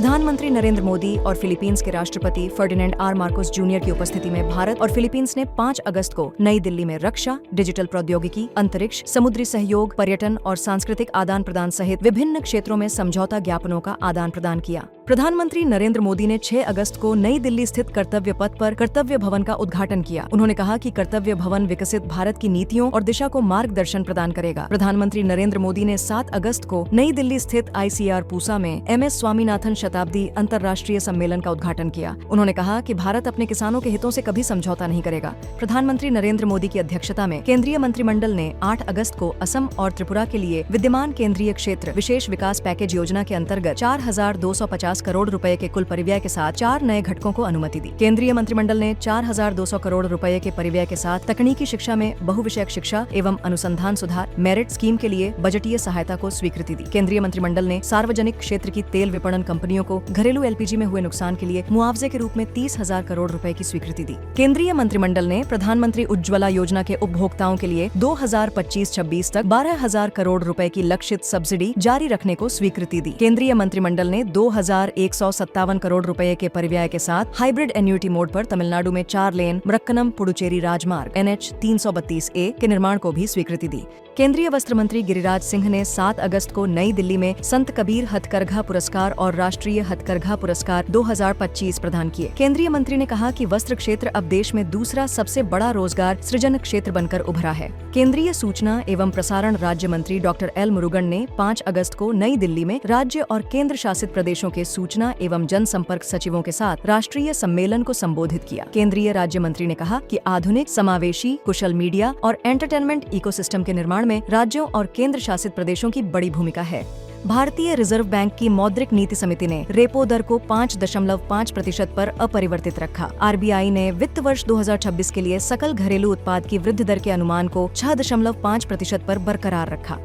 प्रधानमंत्री नरेंद्र मोदी और फिलीपींस के राष्ट्रपति फर्डिनेंड आर मार्कोस जूनियर की उपस्थिति में भारत और फिलीपींस ने 5 अगस्त को नई दिल्ली में रक्षा, डिजिटल प्रौद्योगिकी, अंतरिक्ष, समुद्री सहयोग, पर्यटन और सांस्कृतिक आदान प्रदान सहित विभिन्न क्षेत्रों में समझौता ज्ञापनों का आदान प्रदान किया। प्रधानमंत्री नरेंद्र मोदी ने 6 अगस्त को नई दिल्ली स्थित कर्तव्य पथ पर कर्तव्य भवन का उद्घाटन किया। उन्होंने कहा कि कर्तव्य भवन विकसित भारत की नीतियों और दिशा को मार्गदर्शन प्रदान करेगा। प्रधानमंत्री नरेंद्र मोदी ने 7 अगस्त को नई दिल्ली स्थित ICR पूसा में MS स्वामीनाथन शताब्दी अंतर्राष्ट्रीय सम्मेलन का उद्घाटन किया। उन्होंने कहा कि भारत अपने किसानों के हितों से कभी समझौता नहीं करेगा। प्रधानमंत्री नरेंद्र मोदी की अध्यक्षता में केंद्रीय मंत्रिमंडल ने 8 अगस्त को असम और त्रिपुरा के लिए विद्यमान केंद्रीय क्षेत्र विशेष विकास पैकेज योजना के अंतर्गत 4,250 करोड़ रुपए के कुल परिव्यय के साथ 4 नए घटकों को अनुमति दी। केंद्रीय मंत्रिमंडल ने 4,200 करोड़ रुपए के परिव्यय के साथ तकनीकी शिक्षा में बहुविषयक शिक्षा एवं अनुसंधान सुधार मेरिट स्कीम के लिए बजटीय सहायता को स्वीकृति दी। केंद्रीय मंत्रिमंडल ने सार्वजनिक क्षेत्र की तेल विपणन कंपनियों को घरेलू LPG में हुए नुकसान के लिए मुआवजे के रूप में 30,000 करोड़ रुपए की स्वीकृति दी। केंद्रीय मंत्रिमंडल ने प्रधानमंत्री उज्ज्वला योजना के उपभोक्ताओं के लिए 2025-26 तक 12,000 करोड़ रुपए की लक्षित सब्सिडी जारी रखने को स्वीकृति दी। केंद्रीय मंत्रिमंडल ने 2,157 करोड़ रुपए के परिव्यय के साथ हाइब्रिड एन्युटी मोड पर तमिलनाडु में 4 लेन मरक्कनम पुडुचेरी राजमार्ग NH 332A के निर्माण को भी स्वीकृति दी। केंद्रीय वस्त्र मंत्री गिरिराज सिंह ने 7 अगस्त को नई दिल्ली में संत कबीर हथकरघा पुरस्कार और राष्ट्रीय हथकरघा पुरस्कार 2025 प्रदान किए। केंद्रीय मंत्री ने कहा कि वस्त्र क्षेत्र अब देश में दूसरा सबसे बड़ा रोजगार सृजन क्षेत्र बनकर उभरा है। केंद्रीय सूचना एवं प्रसारण राज्य मंत्री डॉक्टर L मुरुगन ने 5 अगस्त को नई दिल्ली में राज्य और केंद्र शासित प्रदेशों के सूचना एवं जनसंपर्क सचिवों के साथ राष्ट्रीय सम्मेलन को संबोधित किया। केंद्रीय राज्य मंत्री ने कहा कि आधुनिक, समावेशी, कुशल मीडिया और एंटरटेनमेंट इकोसिस्टम के निर्माण में राज्यों और केंद्र शासित प्रदेशों की बड़ी भूमिका है। भारतीय रिजर्व बैंक की मौद्रिक नीति समिति ने रेपो दर को 5.5% पर अपरिवर्तित रखा। RBI ने वित्त वर्ष 2026 के लिए सकल घरेलू उत्पाद की वृद्धि दर के अनुमान को 6.5% पर बरकरार रखा।